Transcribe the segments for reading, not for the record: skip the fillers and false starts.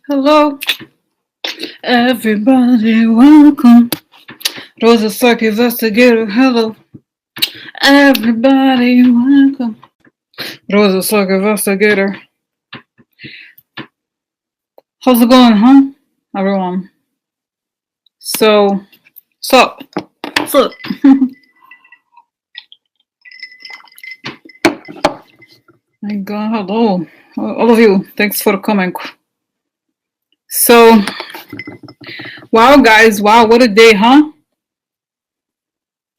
Hello, everybody, welcome. Rosa Sark investigator. Hello, everybody, welcome. Rosa Sark investigator. How's it going, huh, everyone? So, sup? My God, hello, all of you. Thanks for coming. So, wow, guys, wow, what a day, huh?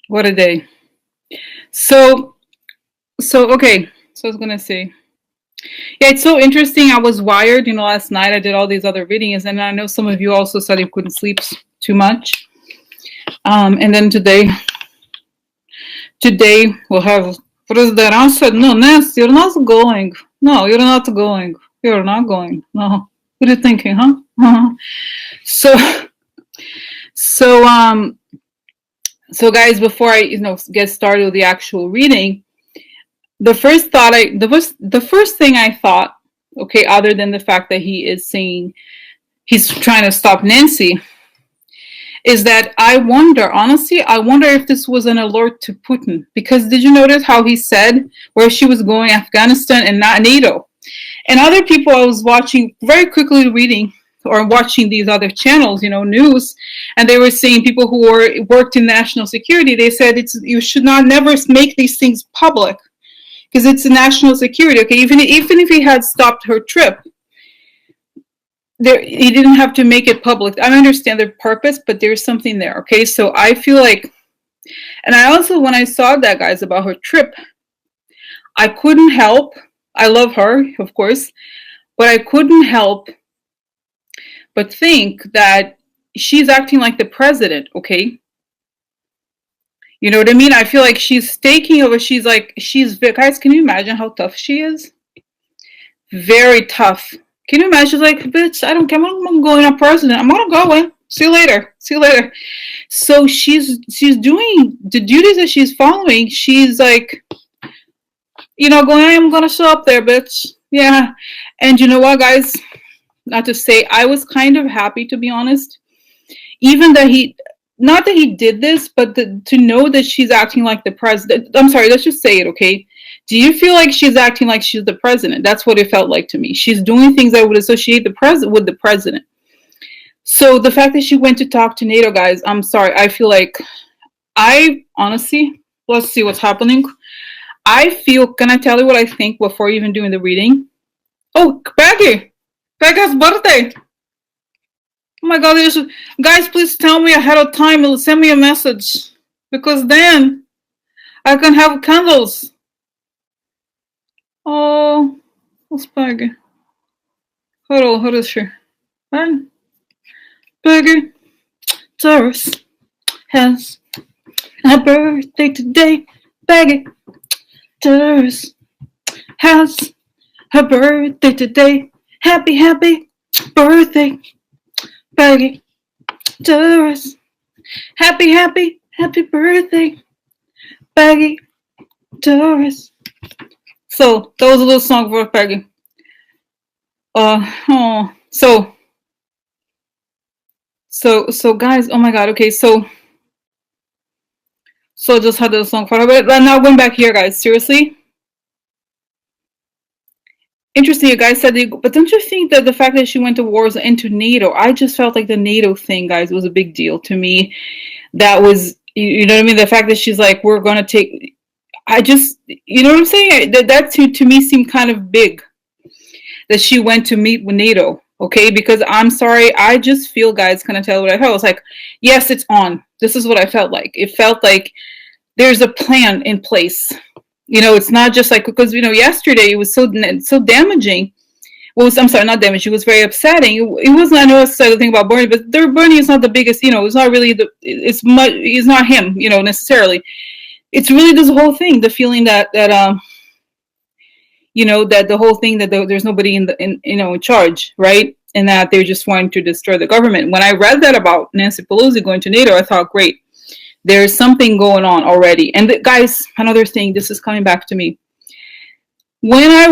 What a day. So okay. So I was gonna say, yeah, it's so interesting. I was wired, last night. I did all these other readings, and I know some of you also said you couldn't sleep too much. And then today we'll have President. I said, no, Nancy, you're not going. No, you're not going. You're not going. No. What are you thinking, huh? So guys, before I get started with the actual reading, the first thing I thought, okay, other than the fact that he is saying he's trying to stop Nancy, is that I wonder if this was an alert to Putin. Because did you notice how he said where she was going, Afghanistan and not NATO? And other people I was watching, very quickly reading or watching these other channels, news, and they were saying, people who worked in national security, they said you should not never make these things public because it's a national security. Okay, even if he had stopped her trip, he didn't have to make it public. I understand their purpose, but there's something there. Okay, so I feel like, and I also, when I saw that, guys, about her trip, I couldn't help. I love her, of course, but I couldn't help but think that she's acting like the president. Okay, you know what I mean? I feel like she's taking over. Guys, can you imagine how tough she is? Very tough. Can you imagine? She's like, bitch, I don't care. I'm going to president. I'm going to go in. See you later. So she's doing the duties that she's following. She's like, going, I'm going to show up there, bitch. Yeah. And you know what, guys? Not to say, I was kind of happy, to be honest. Even that not that he did this, but to know that she's acting like the president. I'm sorry, let's just say it, okay? Do you feel like she's acting like she's the president? That's what it felt like to me. She's doing things I would associate the president with the president. So the fact that she went to talk to NATO, guys, I'm sorry. I feel like, honestly, let's see what's happening. Can I tell you what I think before even doing the reading? Oh, Peggy's birthday. Oh my God, guys, please tell me ahead of time. Send me a message, because then I can have candles. Oh, what's Peggy? Who is she? Peggy Doris has a birthday today. Peggy Doris has her birthday today. Happy birthday, Peggy Doris. Happy birthday, Peggy Doris. So that was a little song for Peggy. So guys, oh my God, okay, so just had the song for her. But now going back here, guys, seriously. Interesting, you guys said, but don't you think that the fact that she went to wars into NATO, I just felt like the NATO thing, guys, was a big deal to me. That was, you know what I mean? The fact that she's like, we're going to take, you know what I'm saying? That to me seemed kind of big, that she went to meet with NATO, okay? Because I'm sorry, I just feel, guys, can I tell you what I felt? I was like, yes, it's on. This is what I felt like. It felt like there's a plan in place. It's not just like, because, yesterday it was so damaging. Well, I'm sorry, not damaging. It was very upsetting. It wasn't, I know I said the thing about Bernie, but Bernie is not the biggest, it's not really it's not him, necessarily. It's really this whole thing, the feeling that that the whole thing that there's nobody in charge, right? And that they're just wanting to destroy the government. When I read that about Nancy Pelosi going to NATO, I thought, great. There's something going on already. And guys, another thing, this is coming back to me. When I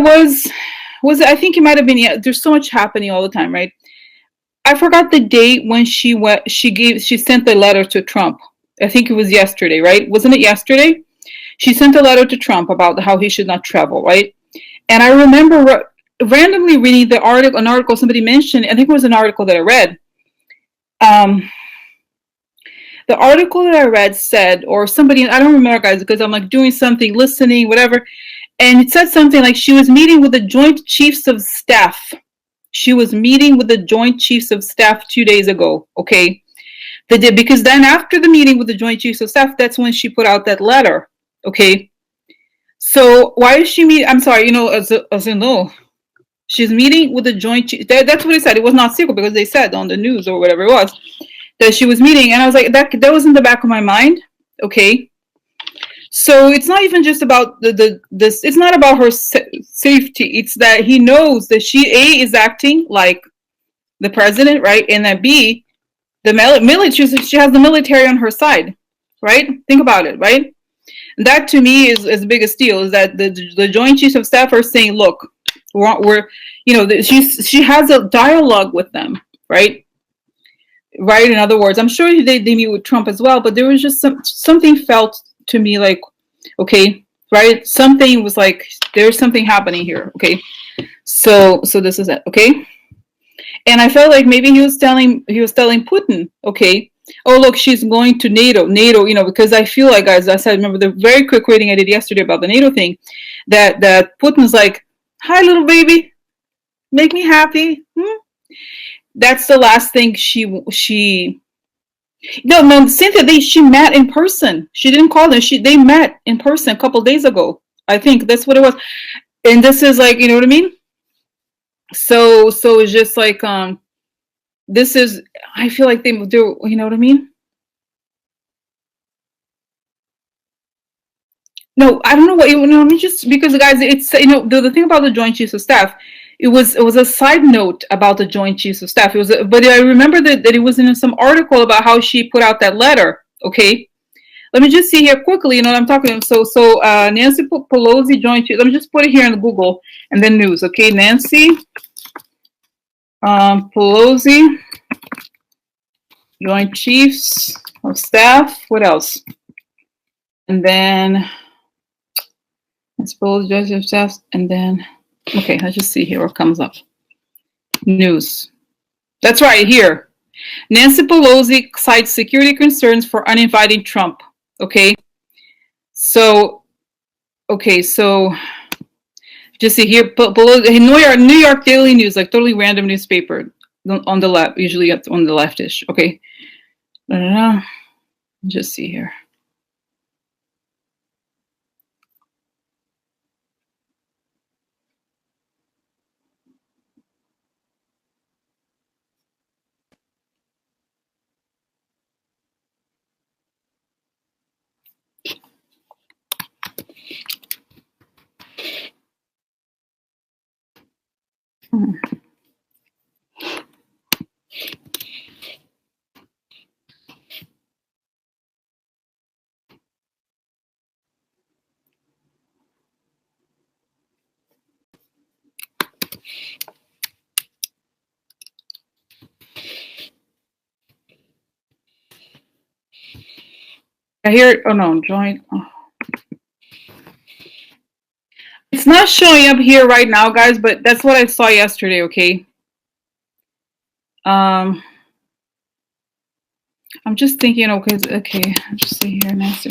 I think it might have been, there's so much happening all the time, right? I forgot the date when she went. She sent the letter to Trump. I think it was yesterday, right? Wasn't it yesterday? She sent a letter to Trump about how he should not travel, right? And I remember randomly reading an article somebody mentioned. I think it was an article that I read. Um, the article that I read said, or somebody, I don't remember, guys, because I'm like doing something, listening, whatever. And it said something like she was meeting with the Joint Chiefs of Staff. She was meeting with the Joint Chiefs of Staff 2 days ago. Okay. They did, because then after the meeting with the Joint Chiefs of Staff, that's when she put out that letter. Okay. So why is she meet? I'm sorry, as in no, she's meeting with the Joint Chiefs. That's what it said. It was not secret because they said on the news or whatever it was that she was meeting, and I was like, that was in the back of my mind. Okay. So it's not even just about this. It's not about her safety. It's that he knows that she is acting like the president, right? And that B, the military. She has the military on her side, right? Think about it, right? And that to me is the biggest deal. Is that the Joint Chiefs of Staff are saying, look, we're she has a dialogue with them, right? Right. In other words, I'm sure they meet with Trump as well, but there was just something felt to me like, okay, right? Something was like, there's something happening here. Okay. So this is it. Okay. And I felt like maybe he was telling Putin, okay, oh, look, she's going to NATO, because I feel like, guys, I said, remember the very quick reading I did yesterday about the NATO thing, that Putin's like, hi, little baby, make me happy. That's the last thing no, Cynthia, she met in person. She didn't call them. They met in person a couple days ago. I think that's what it was. And this is like, you know what I mean? So it's just like, this is, I feel like they're, you know what I mean? No, I don't know what, I mean, just because, guys, it's, the thing about the Joint Chiefs of Staff, it was a side note about the Joint Chiefs of Staff. But I remember that it was in some article about how she put out that letter. Okay, let me just see here quickly. You know what I'm talking about. So Nancy Pelosi Joint Chiefs. Let me just put it here in Google and then news. Okay, Nancy Pelosi Joint Chiefs of Staff. What else? And then Pelosi Joint Chiefs of Staff. And then. Okay, let's just see here what comes up. News. That's right, here. Nancy Pelosi cites security concerns for uninviting Trump. Okay. So just see here, Pelosi, New York Daily News, like totally random newspaper on the left, usually on the leftish. Okay. Just see here. I hear it. Oh no, join. Oh. It's not showing up here right now, guys, but that's what I saw yesterday. Okay. I'm just thinking. Okay. Just see here, Nancy.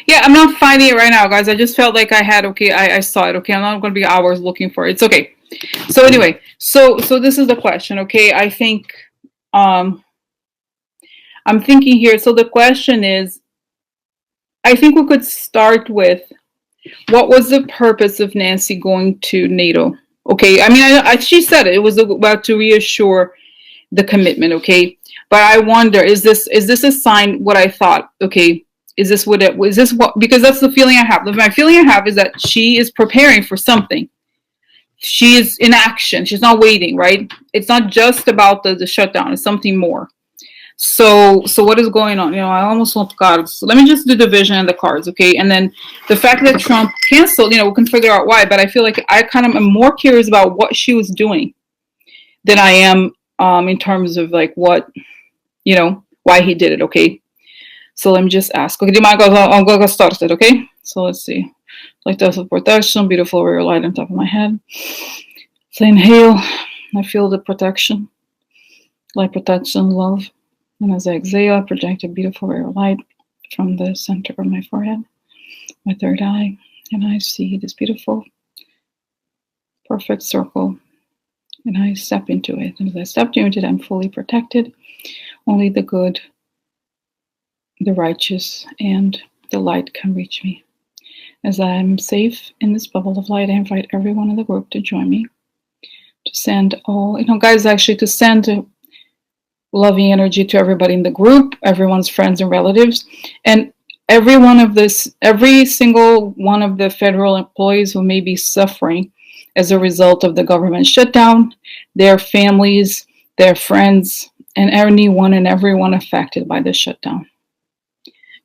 Yeah, I'm not finding it right now, guys. I just felt like I had, okay, I saw it. Okay, I'm not going to be hours looking for it. It's okay. So anyway, so this is the question. Okay, I think Um, I'm thinking here. So the question is, I think we could start with what was the purpose of Nancy going to NATO? Okay, I mean, she said it was about to reassure the commitment. Okay, but I wonder, is this a sign? What I thought. Okay, is this what it was? This what, because that's the feeling I have. My feeling I have is that she is preparing for something. She is in action. She's not waiting. Right? It's not just about the shutdown. It's something more. So what is going on? I almost want cards. So let me just do the vision and the cards, okay? And then the fact that Trump canceled, we can figure out why. But I feel like I kind of am more curious about what she was doing than I am in terms of like what, why he did it, okay? So let me just ask. Okay, I'm going to start it, okay? So let's see. Like that's a protection, beautiful rear light on top of my head. So inhale, I feel the protection, light protection, love. And as I exhale, I project a beautiful ray of light from the center of my forehead, my third eye, and I see this beautiful, perfect circle, and I step into it. And as I step into it, I'm fully protected. Only the good, the righteous, and the light can reach me. As I'm safe in this bubble of light, I invite everyone in the group to join me, to send all, guys, actually to send loving energy to everybody in the group, everyone's friends and relatives, and every single one of the federal employees who may be suffering as a result of the government shutdown, their families, their friends, and anyone and everyone affected by the shutdown.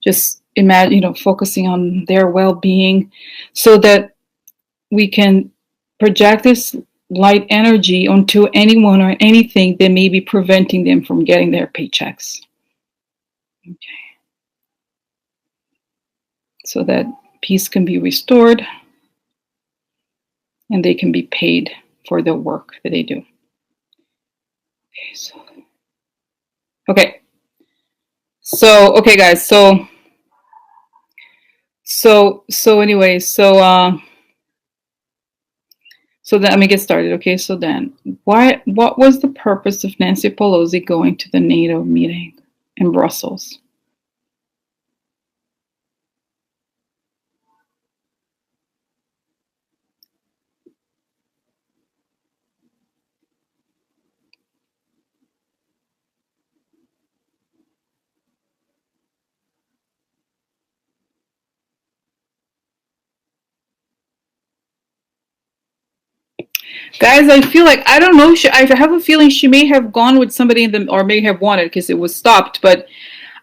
Just imagine, focusing on their well-being so that we can project this light energy onto anyone or anything that may be preventing them from getting their paychecks. Okay. So that peace can be restored and they can be paid for the work that they do. Okay, guys. So then let me get started. Okay, so then what was the purpose of Nancy Pelosi going to the NATO meeting in Brussels? Guys, I feel like, I don't know, I have a feeling she may have gone with somebody in the, or may have wanted because it was stopped, but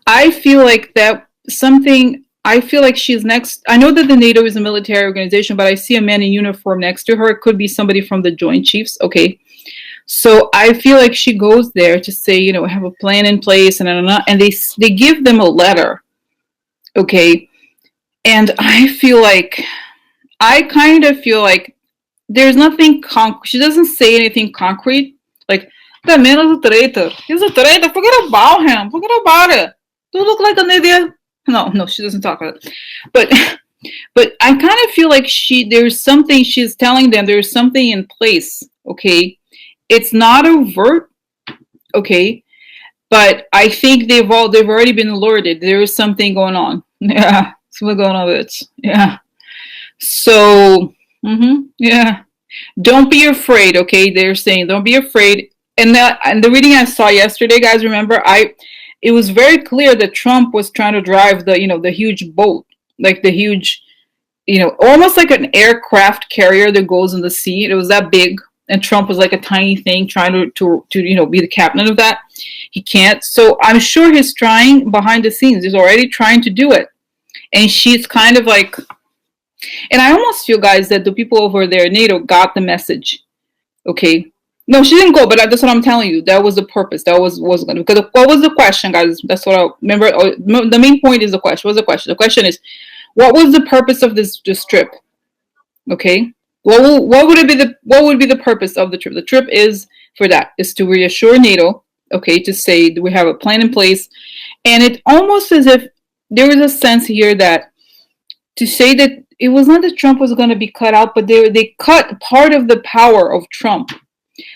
I feel like I feel like she's next. I know that the NATO is a military organization, but I see a man in uniform next to her. It could be somebody from the Joint Chiefs, okay? So I feel like she goes there to say, have a plan in place, and they give them a letter, okay? And I kind of feel like there's nothing concrete. She doesn't say anything concrete. Like, that man is a traitor. He's a traitor. Forget about him. Forget about it. Don't look like an idiot. No, she doesn't talk about it. But I kind of feel like there's something she's telling them. There's something in place. Okay, it's not overt. Okay, but I think they've already been alerted. There is something going on. Yeah, something going on with it. Yeah. So. Yeah. Don't be afraid, okay? They're saying don't be afraid. And the reading I saw yesterday, guys, remember, it was very clear that Trump was trying to drive the huge boat, like the huge, almost like an aircraft carrier that goes in the sea. It was that big, and Trump was like a tiny thing trying to be the captain of that. He can't. So I'm sure he's trying behind the scenes. He's already trying to do it, and she's kind of like. And I almost feel, guys, that the people over there, NATO, got the message. Okay. No, she didn't go, but that's what I'm telling you. That was the purpose. That was going to. Because what was the question, guys? That's what I remember. The main point is the question. What's the question? The question is, what was the purpose of this trip? Okay. What would be the purpose of the trip? The trip is to reassure NATO. Okay, to say that we have a plan in place, and it almost as if there was a sense here that to say that it was not that Trump was going to be cut out, but they cut part of the power of Trump.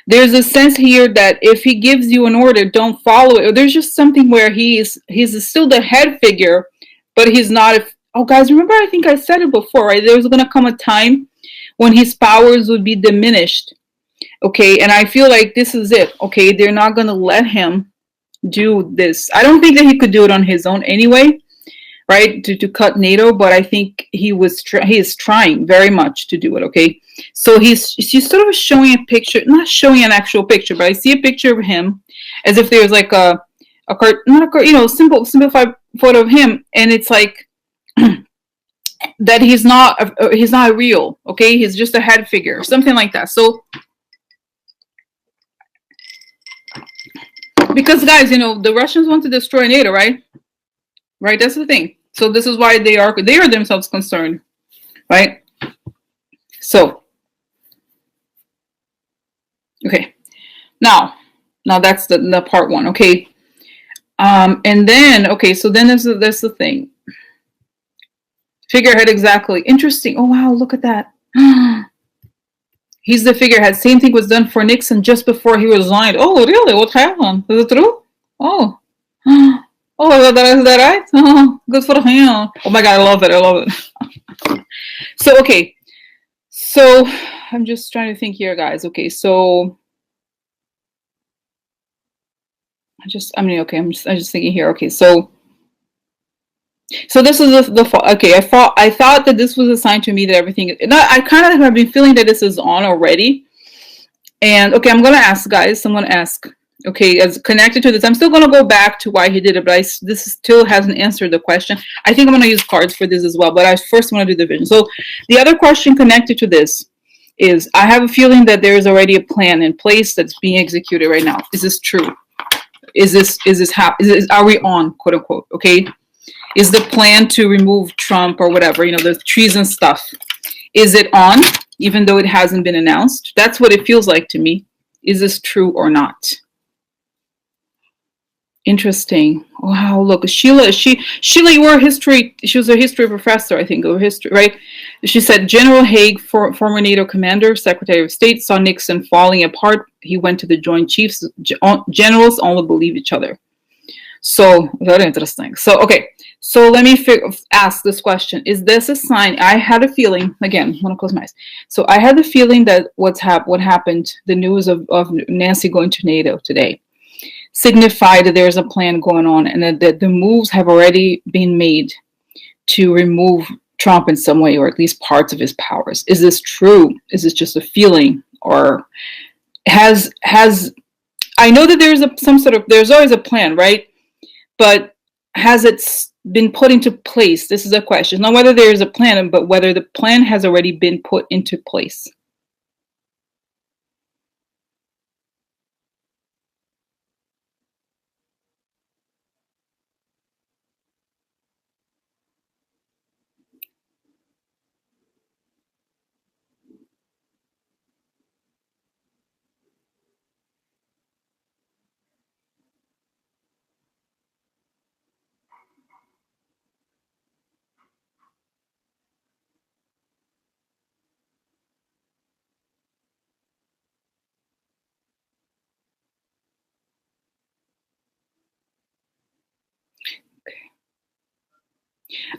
There's a sense here that if he gives you an order, don't follow it. Or there's just something where he's still the head figure, but he's not. Oh, guys, remember I think I said it before, right? There was going to come a time when his powers would be diminished. Okay, and I feel like this is it. Okay, they're not going to let him do this. I don't think that he could do it on his own anyway, right? To cut NATO, but I think he is trying very much to do it. Okay, so he's sort of showing a picture, not showing an actual picture, but I see a picture of him as if there's like simplified photo of him, and it's like that he's not real. Okay, he's just a head figure, something like that. So because guys, the Russians want to destroy NATO, right? Right, that's the thing. So this is why they are themselves concerned, right? So, okay, now that's the part one, okay. And then so then there's the thing. Figurehead, exactly. Interesting. Oh wow, look at that. He's the figurehead. Same thing was done for Nixon just before he resigned. Oh really? What happened? Is it true? Oh. Oh, is that right? Oh, good for him. Oh my god, I love it. So okay, so I'm just trying to think here, guys. Okay, so I'm just thinking here. Okay, so this is okay. I thought that this was a sign to me that everything. I kind of have been feeling that this is on already, and okay, I'm gonna ask, guys. Someone ask. Okay, as connected to this, I'm still going to go back to why he did it, but this still hasn't answered the question. I think I'm going to use cards for this as well, but I first want to do the vision. So the other question connected to this is, I have a feeling that there is already a plan in place that's being executed right now. Is this true? Are we on, quote unquote? Okay, is the plan to remove Trump or whatever, the treason stuff, is it on, even though it hasn't been announced? That's what it feels like to me. Is this true or not? Interesting. Wow, look, Sheila, you were she was a history professor, I think, of history, right? She said, General Haig, former NATO commander, Secretary of State, saw Nixon falling apart. He went to the Joint Chiefs. Generals only believe each other. So, very interesting. So, okay. So let me ask this question. Is this a sign? I had a feeling, again, I want to close my eyes. So I had the feeling that what happened, the news of Nancy going to NATO today, signify that there's a plan going on, and that the moves have already been made to remove Trump in some way, or at least parts of his powers. Is this true? Is this just a feeling? Or has I know that there's always a plan, right? But has it been put into place? This is a question. Not whether there is a plan, but whether the plan has already been put into place.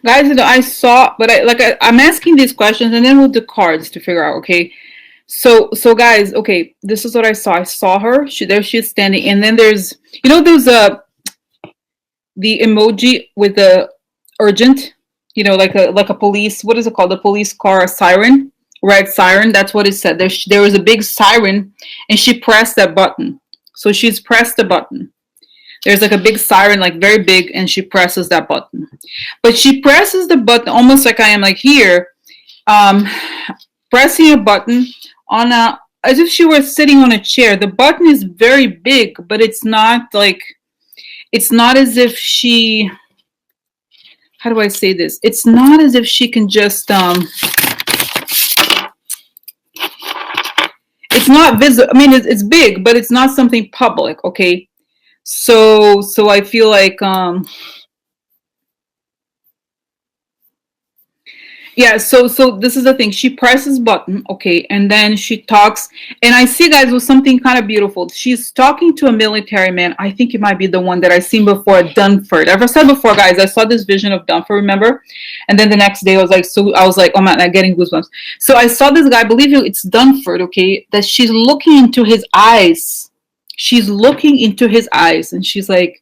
Guys, I saw, but I'm asking these questions, and then we'll do cards to figure out. Okay, so guys, okay, this is what I saw. I saw her. She's standing, and then there's the emoji with the urgent, like a police. What is it called? The police car, a siren, red siren. That's what it said. There was a big siren, and she pressed that button. So she's pressed the button. There's like a big siren, like very big, and she presses that button. But she presses the button almost like I am like here, pressing a button as if she were sitting on a chair. The button is very big, but it's not as if she, how do I say this? It's not as if she can just, it's not visible. I mean, it's big, but it's not something public, okay? So I feel like Yeah, so this is the thing. She presses button, okay, and then she talks. And I see, guys, with something kind of beautiful. She's talking to a military man. I think it might be the one that I seen before, Dunford. I've said before, guys. I saw this vision of Dunford, remember? And then the next day, I was like, oh man, I'm getting goosebumps. So I saw this guy. I believe it's Dunford, okay? That she's looking into his eyes. She's looking into his eyes, and she's like,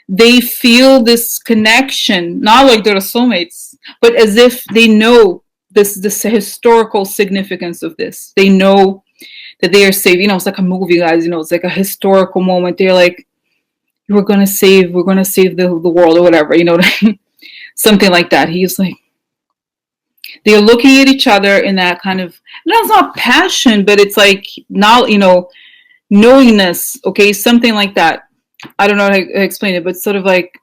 they feel this connection, not like they're soulmates, but as if they know this historical significance of this. They know that they are saved. You know, it's like a movie, guys. You know, it's like a historical moment. They're like, we're gonna save the world or whatever. You know, something like that. He's like, they're looking at each other in that kind of. No, it's not passion, but it's like now, you know, knowingness. Okay, something like that. I don't know how to explain it, but sort of like,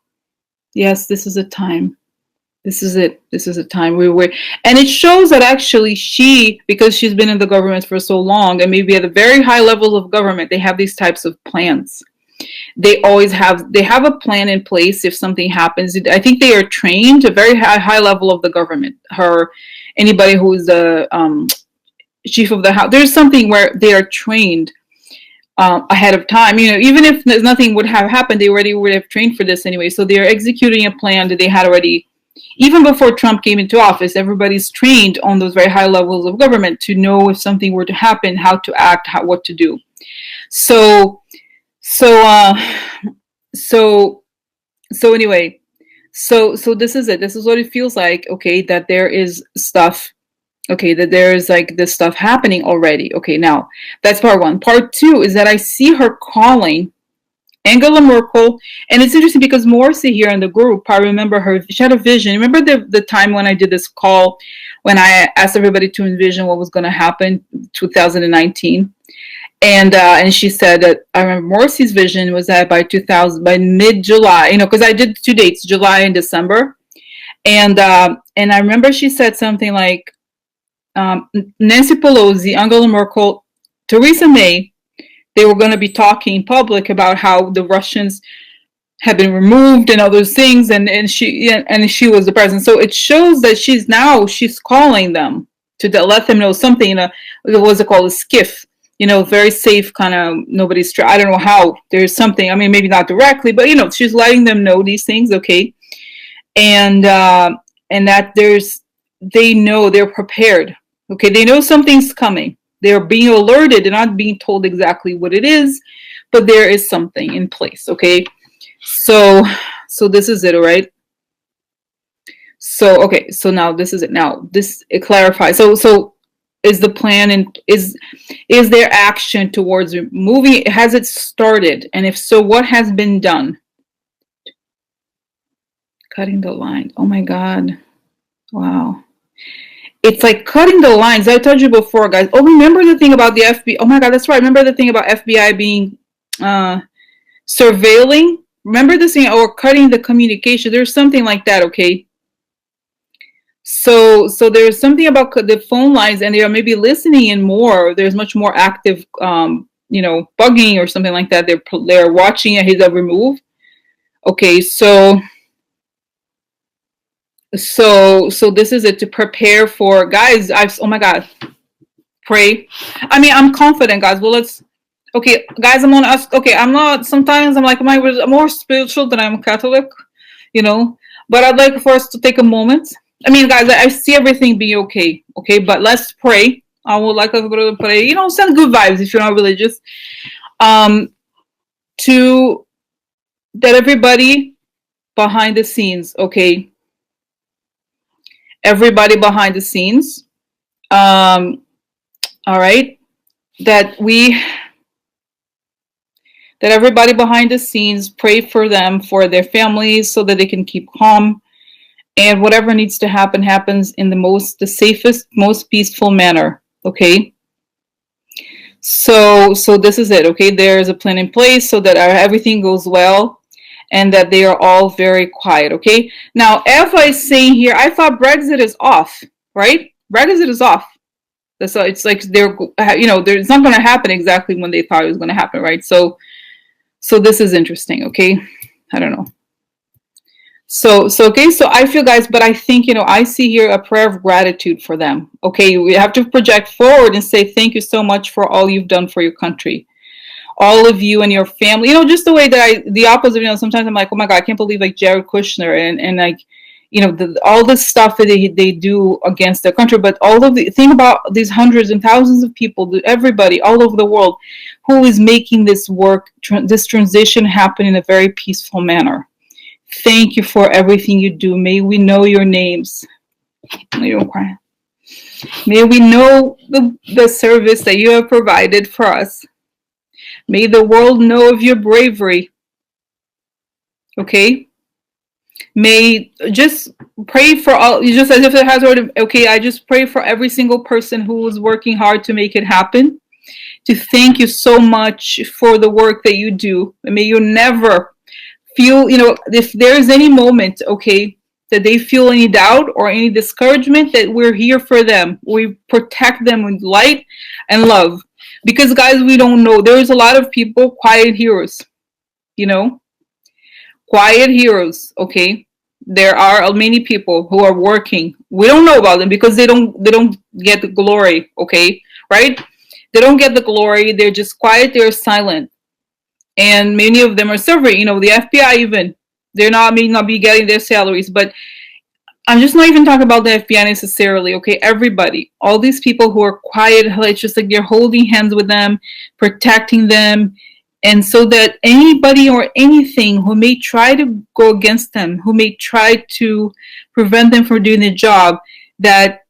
yes, this is a time. This is it. This is a time we were, and it shows that actually because she's been in the government for so long, and maybe at the very high levels of government, they have these types of plans. They have a plan in place if something happens. I think they are trained at very high level of the government. Anybody who is the chief of the house, there's something where they are trained ahead of time. You know, even if nothing would have happened, they already would have trained for this anyway. So they're executing a plan that they had already, even before Trump came into office. Everybody's trained on those very high levels of government to know if something were to happen, how to act, what to do. So anyway, so this is it. This is what it feels like. Okay, that there is stuff. Okay, that there's like this stuff happening already. Okay, now that's part one. Part two is that I see her calling Angela Merkel, and it's interesting because Morsi here in the group, I remember her. She had a vision. Remember the time when I did this call, when I asked everybody to envision what was going to happen 2019, and she said that I remember Morsi's vision was that by mid-July, you know, because I did 2 dates, July and December, and I remember she said something like, Nancy Pelosi, Angela Merkel, Theresa May, they were going to be talking in public about how the Russians have been removed and all those things, and she was the president. So it shows that she's calling them to let them know something. What's it called, a skiff? You know, very safe kind of. I don't know how. There's something. I mean, maybe not directly, but you know, she's letting them know these things. Okay, and that they know, they're prepared. Okay, they know something's coming. They're being alerted. They're not being told exactly what it is, but there is something in place. Okay, so this is it, all right? So okay, so now this is it. Now it clarifies. So is the plan and is there action towards moving? Has it started? And if so, what has been done? Cutting the line. Oh my God! Wow. It's like cutting the lines. I told you before, guys. Oh, remember the thing about the FBI? Oh my God, that's right. Remember the thing about FBI being surveilling? Remember this thing, or cutting the communication? There's something like that, okay? So there's something about the phone lines, and they are maybe listening in more. There's much more active, bugging or something like that. They're watching his every move. Okay, so this is it, to prepare for, guys. Oh my God, pray. I mean, I'm confident, guys. Well, okay, guys, I'm gonna ask. Okay, I'm not. Sometimes I'm like, I'm more spiritual than I'm Catholic, you know. But I'd like for us to take a moment. I mean, guys, I see everything being okay. Okay, but let's pray. I would like us to pray. You know, send good vibes if you're not religious. To that everybody behind the scenes, okay. Everybody behind the scenes, all right, that everybody behind the scenes, pray for them, for their families, so that they can keep calm, and whatever needs to happen happens in the safest, most peaceful manner. Okay, so this is it. Okay, there's a plan in place so that everything goes well, and that they are all very quiet. Okay. Now, Eva is saying here, I thought Brexit is off, right? Brexit is off. So it's like it's not going to happen exactly when they thought it was going to happen, right? So this is interesting. Okay. I don't know. So okay, so I feel, guys, but I think, I see here a prayer of gratitude for them. Okay, we have to project forward and say thank you so much for all you've done for your country, all of you and your family. Just the way that the opposite. Sometimes I'm like, oh my God, I can't believe like Jared Kushner and like, all this stuff that they do against their country. But all of the think about these hundreds and thousands of people, everybody all over the world, who is making this work, this transition happen in a very peaceful manner. Thank you for everything you do. May we know your names. You don't cry. May we know the service that you have provided for us. May the world know of your bravery. Okay? May just pray for all, just as if it has already, okay, I just pray for every single person who is working hard to make it happen. To thank you so much for the work that you do. And may you never feel, if there's any moment, okay, that they feel any doubt or any discouragement, that we're here for them. We protect them with light and love. Because, guys, we don't know. There's a lot of people, quiet heroes, quiet heroes, okay? There are many people who are working. We don't know about them because they don't get the glory, okay? Right? They don't get the glory. They're just quiet. They're silent. And many of them are suffering. The FBI even, may not be getting their salaries. But I'm just not even talking about the FBI necessarily, okay? Everybody, all these people who are quiet, it's just like they're holding hands with them, protecting them. And so that anybody or anything who may try to go against them, who may try to prevent them from doing the job, that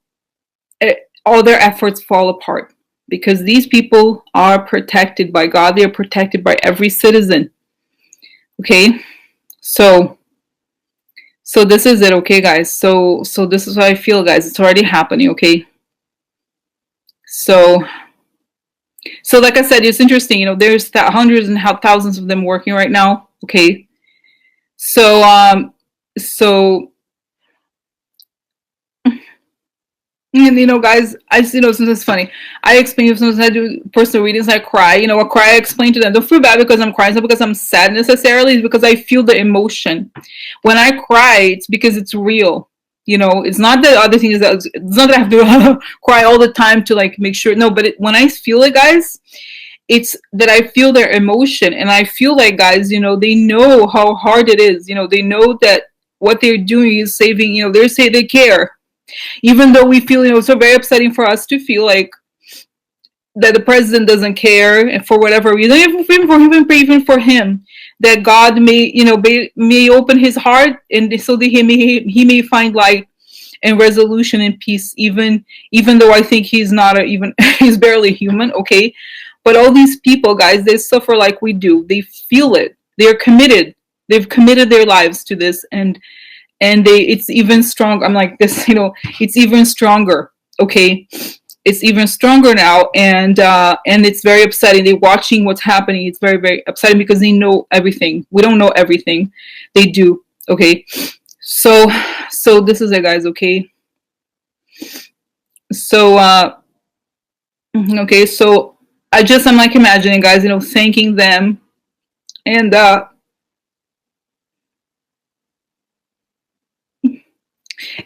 all their efforts fall apart. Because these people are protected by God. They are protected by every citizen. Okay? So this is it, okay, guys? So this is how I feel, guys. It's already happening, okay? So like I said, it's interesting. There's hundreds and thousands of them working right now, okay? So and guys, I sometimes it's funny. I explain, sometimes I do personal readings, I cry. I cry, I explain to them. Don't feel bad because I'm crying. It's not because I'm sad necessarily. It's because I feel the emotion. When I cry, it's because it's real. It's not the other thing is that it's not that I have to cry all the time to like make sure. No, but when I feel it, guys, it's that I feel their emotion, and I feel like, guys, they know how hard it is. They know that what they're doing is saving. They say they care. Even though we feel, it's so very upsetting for us to feel like that the president doesn't care, and for whatever reason, even for him, that God may, may open his heart, and so that he may find light and resolution and peace, even though I think he's not he's barely human, okay? But all these people, guys, they suffer like we do. They feel it. They're committed. They've committed their lives to this, and it's even strong. I'm like this, it's even stronger. Okay, it's even stronger now, and it's very upsetting. They're watching what's happening. It's very, very upsetting because they know everything. We don't know everything. They do. Okay, so this is it, guys. Okay, so okay, so I'm like imagining, guys, thanking them,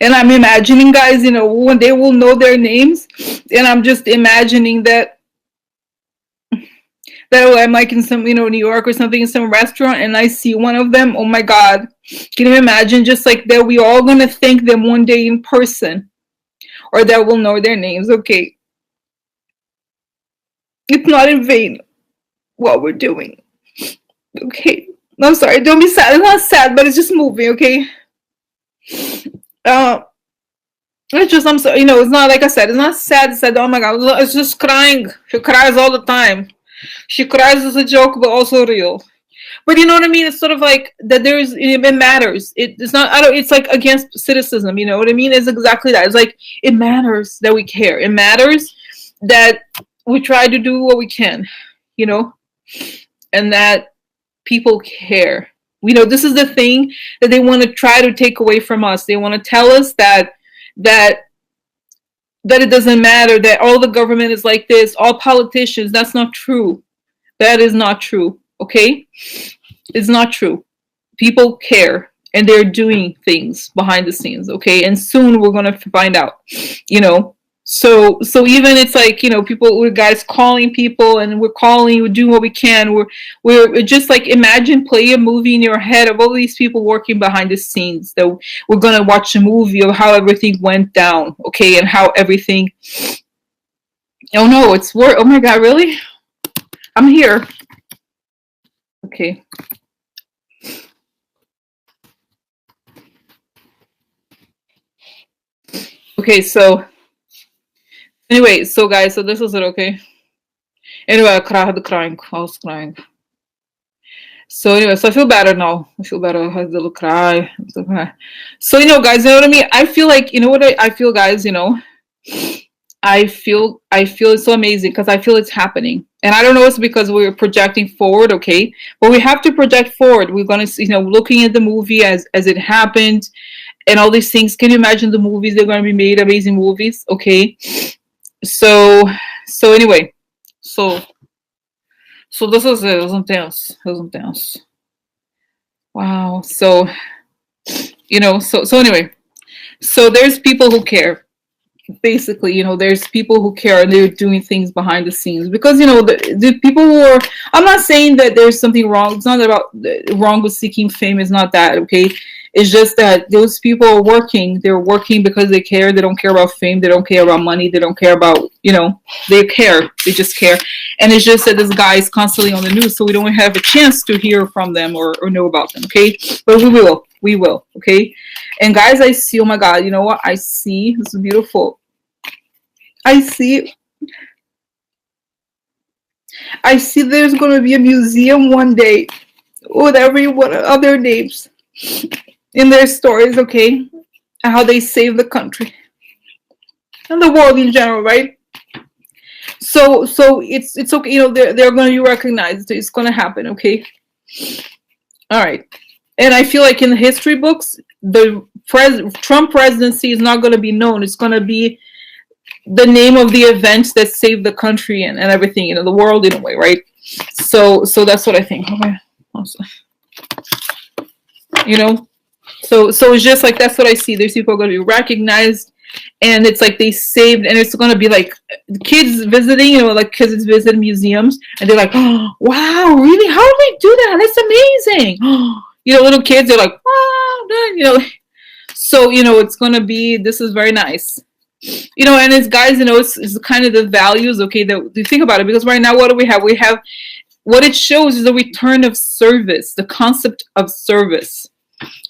and I'm imagining, guys, when they will know their names, and I'm just imagining that I'm like in some, New York or something, in some restaurant, and I see one of them. Oh my God, can you imagine? Just like that, we all gonna thank them one day in person, or that we'll know their names. Okay, it's not in vain what we're doing. Okay, I'm sorry. Don't be sad. It's not sad, but it's just moving. Okay. It's just, I'm sorry, it's not, like I said, it's not sad. It's sad. Oh my God, it's just crying. She cries all the time. She cries as a joke, but also real. But you know what I mean? It's sort of like that. It matters. It's not. It's like against cynicism. You know what I mean? It's exactly that. It's like it matters that we care. It matters that we try to do what we can. And that people care. This is the thing that they want to try to take away from us. They want to tell us that it doesn't matter, that all the government is like this, all politicians. That's not true. That is not true. Okay? It's not true. People care. and they're doing things behind the scenes, okay? And soon we're gonna find out, you know. So even it's like, you know, people, we're guys calling people, and we're doing what we can. We're just like, imagine, play a movie in your head of all these people working behind the scenes, that we're gonna watch a movie of how everything went down, okay, and how everything. Oh no, it's work. Oh my god, really? I'm here. Okay. Okay, so anyway, so guys, so this is it, okay? Anyway, I cried, crying. I was crying. So anyway, so I feel better now. I feel better. I had a little cry. So, you know, guys, you know what I mean? I feel like, you know what I feel, guys, you know? I feel it's so amazing because I feel it's happening. And I don't know, it's because we're projecting forward, okay? But we have to project forward. We're gonna see, you know, looking at the movie as it happened and all these things. Can you imagine the movies they're gonna be made, amazing movies, okay? So anyway, so this is it. It was intense. It was intense. Wow. So, you know, so anyway, so there's people who care. Basically, you know, there's people who care, and they're doing things behind the scenes, because, you know, the people who are, I'm not saying that there's something wrong. It's not about wrong with seeking fame. It's not that, okay? It's just that those people are working. They're working because they care. They don't care about fame. They don't care about money. They don't care about, you know, they care. They just care. And it's just that this guy is constantly on the news, so we don't have a chance to hear from them or know about them, okay? But we will. We will, okay? And guys, I see, oh my God, you know what? I see, this is beautiful. I see there's going to be a museum one day with every one of their names in their stories, okay? And how they saved the country and the world in general, right? So it's okay, you know, they're going to be recognized. It's going to happen, okay? All right. And I feel like in the history books, the Trump presidency is not going to be known. It's going to be the name of the events that saved the country and everything, you know, the world in a way, right? So that's what I think. Okay. You know, so it's just like, that's what I see. There's people going to be recognized, and it's like they saved, and it's going to be like kids visiting, you know, like kids visit museums, and they're like, oh, wow, really? How did they do that? That's amazing. You know, little kids are like, oh, you know. So, you know, it's going to be, this is very nice. You know, and it's, guys, you know, it's kind of the values, okay, that you think about it, because right now, what do we have? We have, what it shows is the return of service, the concept of service.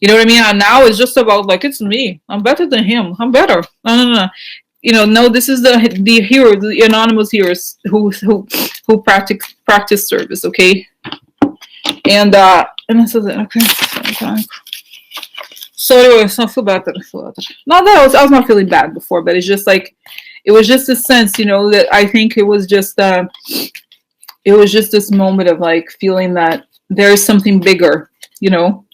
You know what I mean? And now it's just about like, it's me. I'm better than him. I'm better. No. You know, no, this is the heroes, the anonymous heroes who practice service, okay? And this is it, okay. So anyway, so I feel better. Not that I was not feeling bad before, but it's just like, it was just a sense, you know, that I think it was just this moment of like feeling that there's something bigger, you know,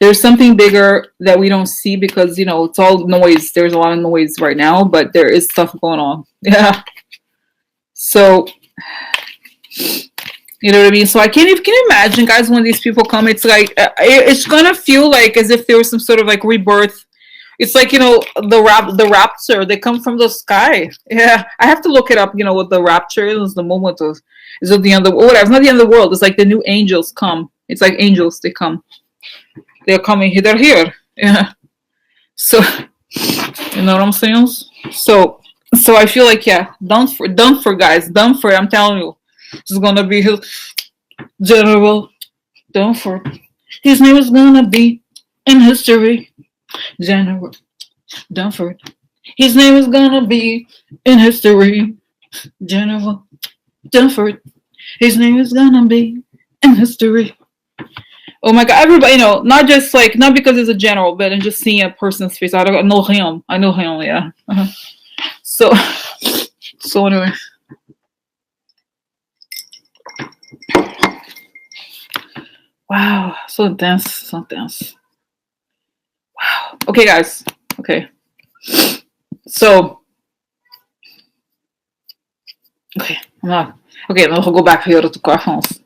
there's something bigger that we don't see, because, you know, it's all noise. There's a lot of noise right now, but there is stuff going on. Yeah. So, you know what I mean? So can you imagine, guys, when these people come, it's like, it's gonna feel like as if there was some sort of like rebirth. It's like, you know, the rapture, they come from the sky. Yeah, I have to look it up, you know, what the rapture is, the moment of, is it the end of the, whatever, it's not the end of the world. It's like the new angels come. It's like angels, they come. They're coming here, they're here. Yeah. So, you know what I'm saying? So I feel like, yeah, Dunford, guys, Dunford, I'm telling you, is gonna be his General Dunford. His name is gonna be in history. General Dunford. His name is gonna be in history. General Dunford. His name is gonna be in history. Oh my God, everybody, you know, not just like, not because he's a general, but in just seeing a person's face. I know him. Yeah. Uh-huh. So anyway. Wow, so intense. Wow. Okay, guys. Okay. So, okay, I'm not. Okay, now we'll go back here to Carhouse.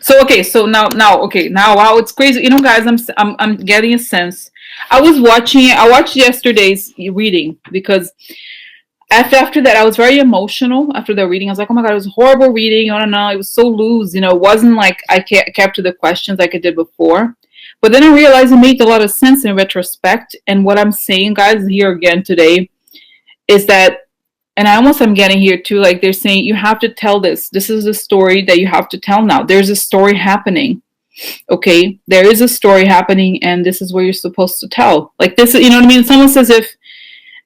So okay, so now wow, it's crazy. You know, guys, I'm getting a sense. I was watching it. I watched yesterday's reading because after that I was very emotional after the reading. I was like, oh my god, it was horrible reading. I don't know, it was so loose. You know, it wasn't like I kept to the questions like I did before. But then I realized it made a lot of sense in retrospect. And what I'm saying, guys, here again today is that, and I almost am getting here too, like they're saying you have to tell this. This is the story that you have to tell now. There's a story happening. Okay, there is a story happening, and this is what you're supposed to tell. Like this, you know what I mean? It's almost as if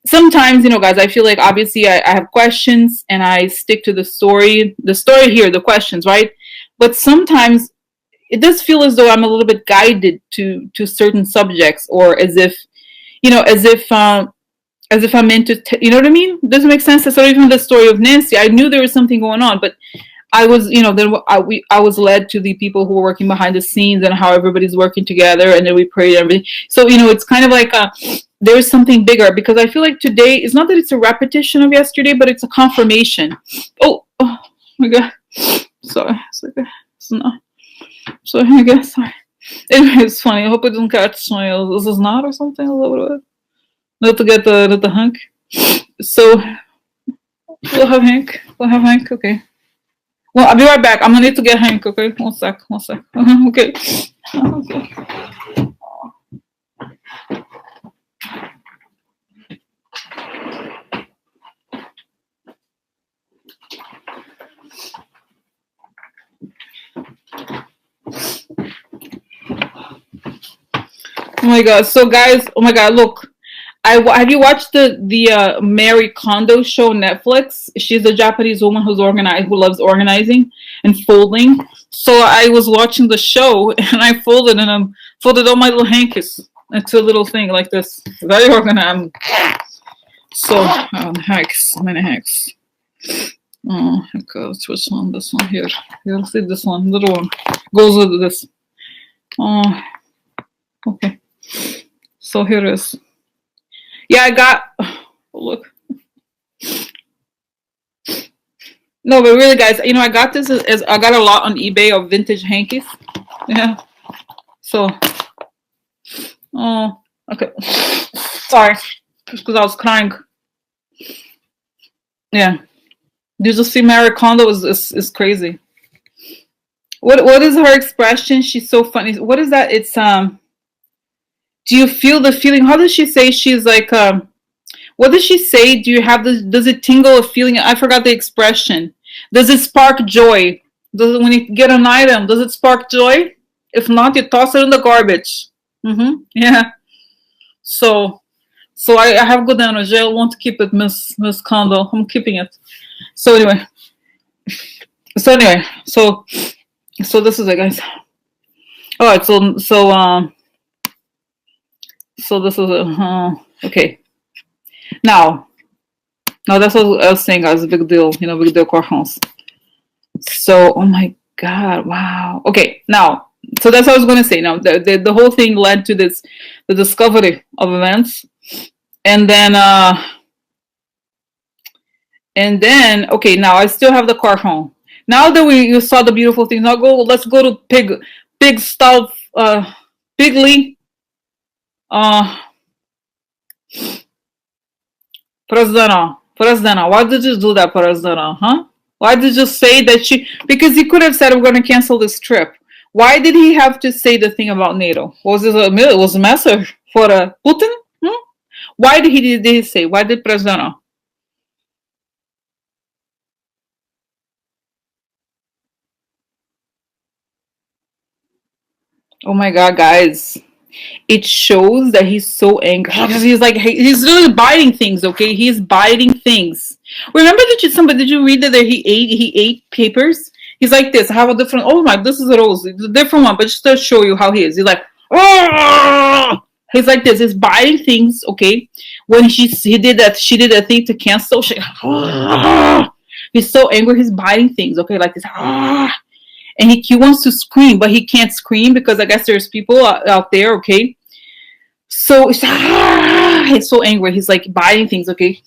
sometimes, you know, guys, I feel like obviously I have questions and I stick to the story here, the questions, right? But sometimes it does feel as though I'm a little bit guided to certain subjects, or as if, you know, as if I'm into, you know what I mean? Does it make sense? So even the story of Nancy, I knew there was something going on, but I was, you know, then I was led to the people who were working behind the scenes and how everybody's working together, and then we prayed and everything. So, you know, it's kind of like there's something bigger, because I feel like today, it's not that it's a repetition of yesterday, but it's a confirmation. Oh my God. Sorry. It's not. So I guess, sorry. Anyway, it's funny. I hope it doesn't catch my, this is not or something. A little bit. Not to get the hunk. So we'll have Hank. Okay. Well, I'll be right back. I'm gonna need to get Hank. Okay. One sec. Okay. Okay. Oh my God. So guys, oh my God, look. Have you watched the Mary Kondo show on Netflix? She's a Japanese woman who loves organizing and folding. So I was watching the show and I folded all my little hankies into a little thing like this. Very organized. So hacks, many hacks. Oh, okay, which one? This one here. Here, see this one, little one goes with this. Oh, okay. So here it is. Yeah, I got. Oh, look. No, but really, guys, you know, I got this as I got a lot on eBay of vintage hankies. Yeah. So. Oh, okay. Sorry, because I was crying. Yeah. You just see Mary Kondo is crazy. What is her expression? She's so funny. What is that? It's do you feel the feeling? How does she say she's like what does she say? Do you have this, does it tingle a feeling? I forgot the expression. Does it spark joy? Does it, when you get an item, does it spark joy? If not, you toss it in the garbage. Yeah. So I have good energy. I want to keep it, Miss Kondo. I'm keeping it. So anyway. So this is it, guys. All right. So this is it. Okay. Now that's what I was saying, guys. A big deal, you know, big deal courthouse. So, oh my God, wow. Okay, now, so that's what I was going to say. Now, the whole thing led to the discovery of events, and then, okay, now I still have the courthouse. Now that you saw the beautiful things, now let's go to pig stuff, Pigly, President, why did you do that, President? Huh? Why did you say that because he could have said, we're going to cancel this trip. Why did he have to say the thing about NATO? Was it a message for Putin? Why did he say? Why did President? Oh my God, guys. It shows that he's so angry. He's like, he's really biting things, okay? He's biting things. Remember did you read that he ate papers? He's like this. I have a different, oh my, this is a rose. It's a different one, but just to show you how he is. He's like, oh! He's like this. He's biting things, okay? When she did that thing to cancel, he's so angry, he's biting things, okay? Like this, and he wants to scream, but he can't scream because I guess there's people out there, okay? So he's so angry. He's like biting things, okay?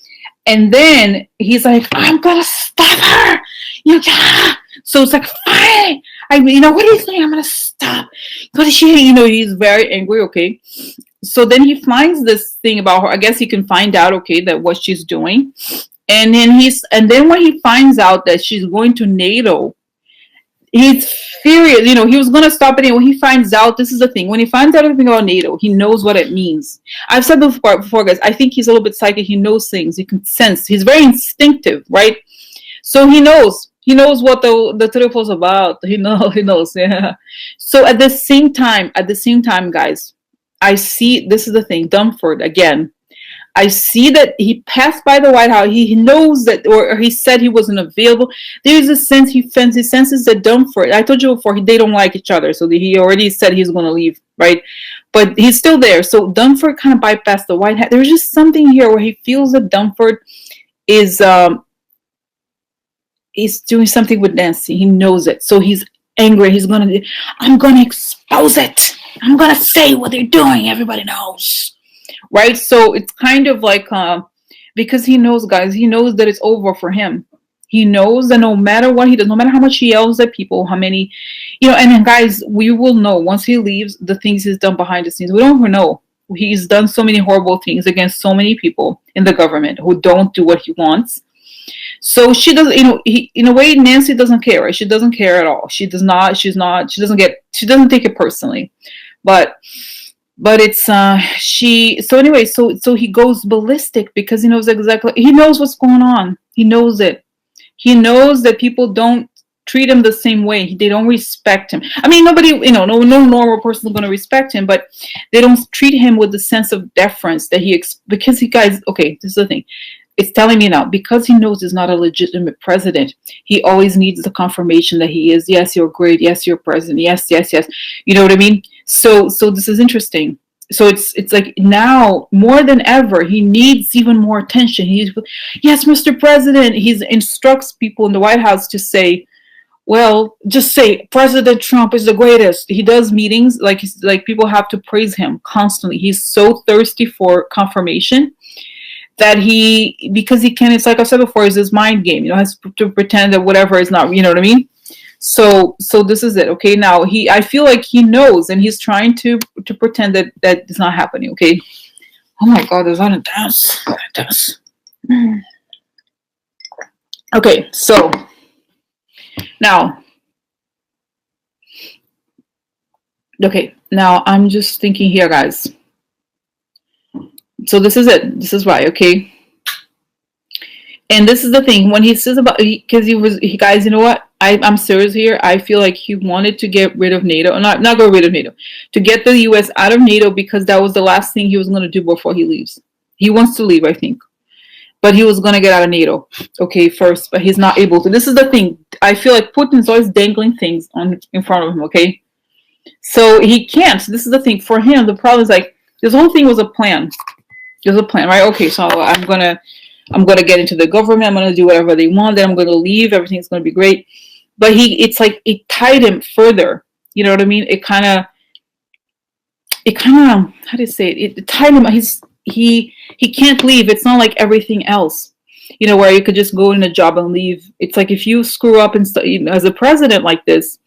And then he's like, I'm gonna stop her. So it's like, fine. What do you think? I'm gonna stop. Because he's very angry. Okay. So then he finds this thing about her. I guess he can find out, okay, that what she's doing. And then when he finds out that she's going to NATO, he's furious. He was going to stop it. And when he finds out, this is the thing. When he finds out everything about NATO, he knows what it means. I've said before, guys, I think he's a little bit psychic. He knows things. He can sense. He's very instinctive, right? So he knows. He knows what the trip was about. He knows. Yeah. So at the same time, guys, I see, this is the thing, Dunford again. I see that he passed by the White House. He knows that, or he said he wasn't available. There's a sense he senses that Dunford. I told you before, they don't like each other, so he already said he's going to leave, right? But he's still there. So Dunford kind of bypassed the White House. There's just something here where he feels that Dunford is doing something with Nancy. He knows it, so he's angry. I'm gonna expose it. I'm gonna say what they're doing. Everybody knows. Right? So it's kind of like, because he knows, guys, he knows that it's over for him. He knows that no matter what he does, no matter how much he yells at people, how many, and then, guys, we will know once he leaves the things he's done behind the scenes. We don't even know. He's done so many horrible things against so many people in the government who don't do what he wants. So she doesn't, in a way, Nancy doesn't care, right? She doesn't care at all. She doesn't take it personally. But it's so anyway, so he goes ballistic because he knows what's going on. He knows it. He knows that people don't treat him the same way. They don't respect him. I mean, nobody, no normal person is going to respect him, but they don't treat him with the sense of deference that guys, okay, this is the thing. It's telling me now, because he knows he's not a legitimate president, he always needs the confirmation that he is. Yes, you're great. Yes, you're president. Yes. You know what I mean? So this is interesting. So it's like now more than ever, he needs even more attention. Yes, Mr. President. He instructs people in the White House to say, well, just say President Trump is the greatest. He does meetings like people have to praise him constantly. He's so thirsty for confirmation that because he can, it's like I said before, it's his mind game, has to pretend that whatever is not, you know what I mean? So this is it. Okay. Now I feel like he knows and he's trying to pretend that is not happening. Okay. Oh my God, there's not a dance. Okay. So now I'm just thinking here, guys. So this is it. This is why, okay? And this is the thing. When he says because guys, you know what? I'm serious here. I feel like he wanted to get rid of NATO. Not get rid of NATO. To get the U.S. out of NATO because that was the last thing he was going to do before he leaves. He wants to leave, I think. But he was going to get out of NATO, okay, first. But he's not able to. This is the thing. I feel like Putin's always dangling things in front of him, okay? So he can't. This is the thing. For him, the problem is like, this whole thing was a plan. There's a plan, right? Okay, so I'm gonna get into the government. I'm gonna do whatever they want. Then I'm gonna leave. Everything's gonna be great. But it's like it tied him further. You know what I mean? It kind of how do you say it? It tied him. He can't leave. It's not like everything else, where you could just go in a job and leave. It's like if you screw up and as a president like this,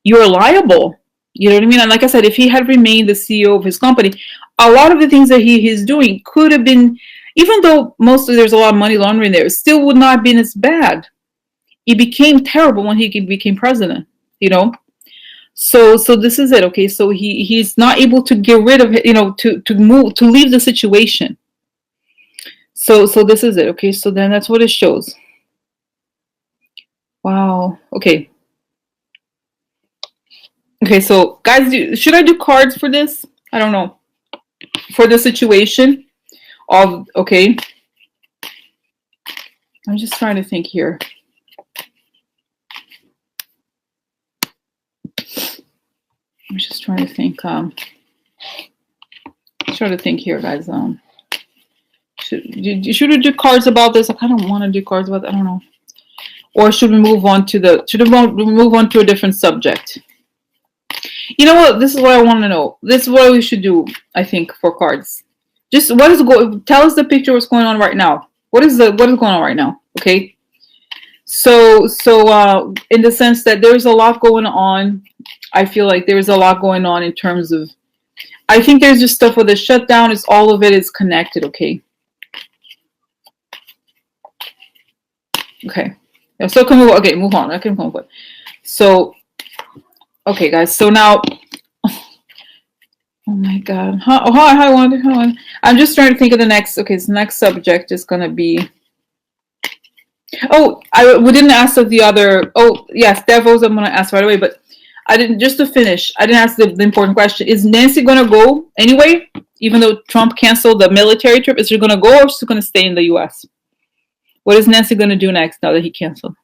you're liable. You know what I mean? And like I said, if he had remained the CEO of his company, a lot of the things that he's doing could have been, even though mostly there's a lot of money laundering there, it still would not have been as bad. It became terrible when he became president, So this is it, okay? So he's not able to get rid of it, to leave the situation. So this is it, okay? So then that's what it shows. Wow. Okay. Okay, so guys, should I do cards for this? I don't know. For the situation of, okay. I'm just trying to think here. I'm just trying to think. Here, guys. Should we do cards about this? I kind of want to do cards about. I don't know. Or should we move on to a different subject? You know what? This is what I want to know. This is what we should do. I think for cards. Just tell us the picture. What's going on right now? What is going on right now? Okay. So in the sense that there's a lot going on, I feel like there's a lot going on in terms of, I think there's just stuff with the shutdown. It's all of it is connected. Okay. Okay. Yeah, so can we, okay, move on. I can move on. So, okay, guys. So now, oh my God. Hi, Wanda. I'm just trying to think of the next. Okay, so the next subject is gonna be. Oh, we didn't ask of the other. Oh, yes, Devos. I'm gonna ask right away, but I didn't. Just to finish, I didn't ask the important question. Is Nancy gonna go anyway? Even though Trump canceled the military trip, is she gonna go or is she gonna stay in the U.S.? What is Nancy gonna do next now that he canceled?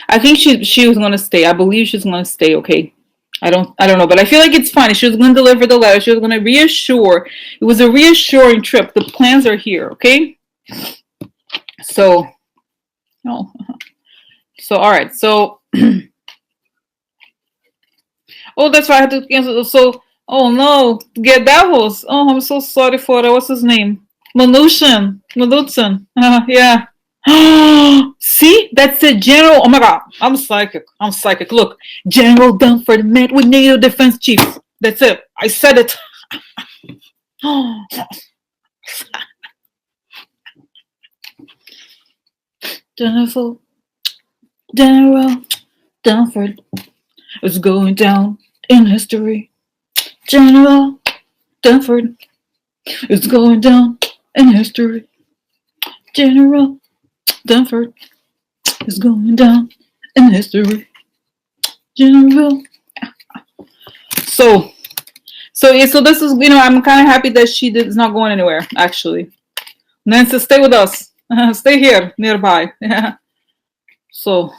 I think she was gonna stay. I believe she's gonna stay. Okay. I don't know, but I feel like it's fine. She was gonna deliver the letter. She was gonna reassure. It was a reassuring trip. The plans are here. Okay. So, oh, so all right. So, oh, that's why I had to cancel. So, oh no, get Davos. Oh, I'm so sorry for what's his name, Mnuchin. Yeah. See, that's it, General. Oh my God, I'm psychic. I'm psychic. Look, General Dunford met with NATO defense chiefs. That's it. I said it. General Dunford is going down in history. General Dunford is going down in history. General Dunford is going down in history. General. So yeah, so this is, I'm kind of happy that is not going anywhere, actually. Nancy, stay with us. Stay here, nearby. Yeah. So.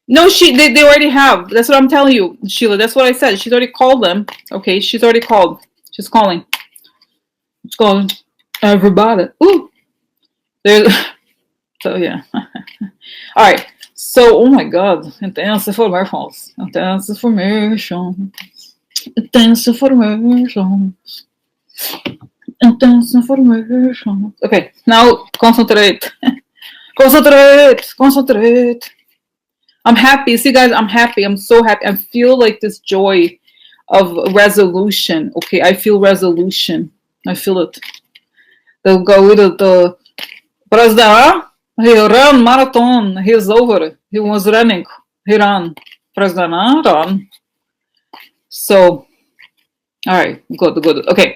No, they already have. That's what I'm telling you, Sheila. That's what I said. She's already called them. Okay, she's already called. She's calling. She's calling everybody. Ooh. So yeah. All right. So, oh my God, intense informations. Okay, now concentrate. Concentrate. I'm happy. See, guys, I'm happy. I'm so happy. I feel like this joy of resolution. Okay, I feel resolution. I feel it. The president, he ran marathon. He's over. He was running. He ran. President, run. So, all right, good. Okay.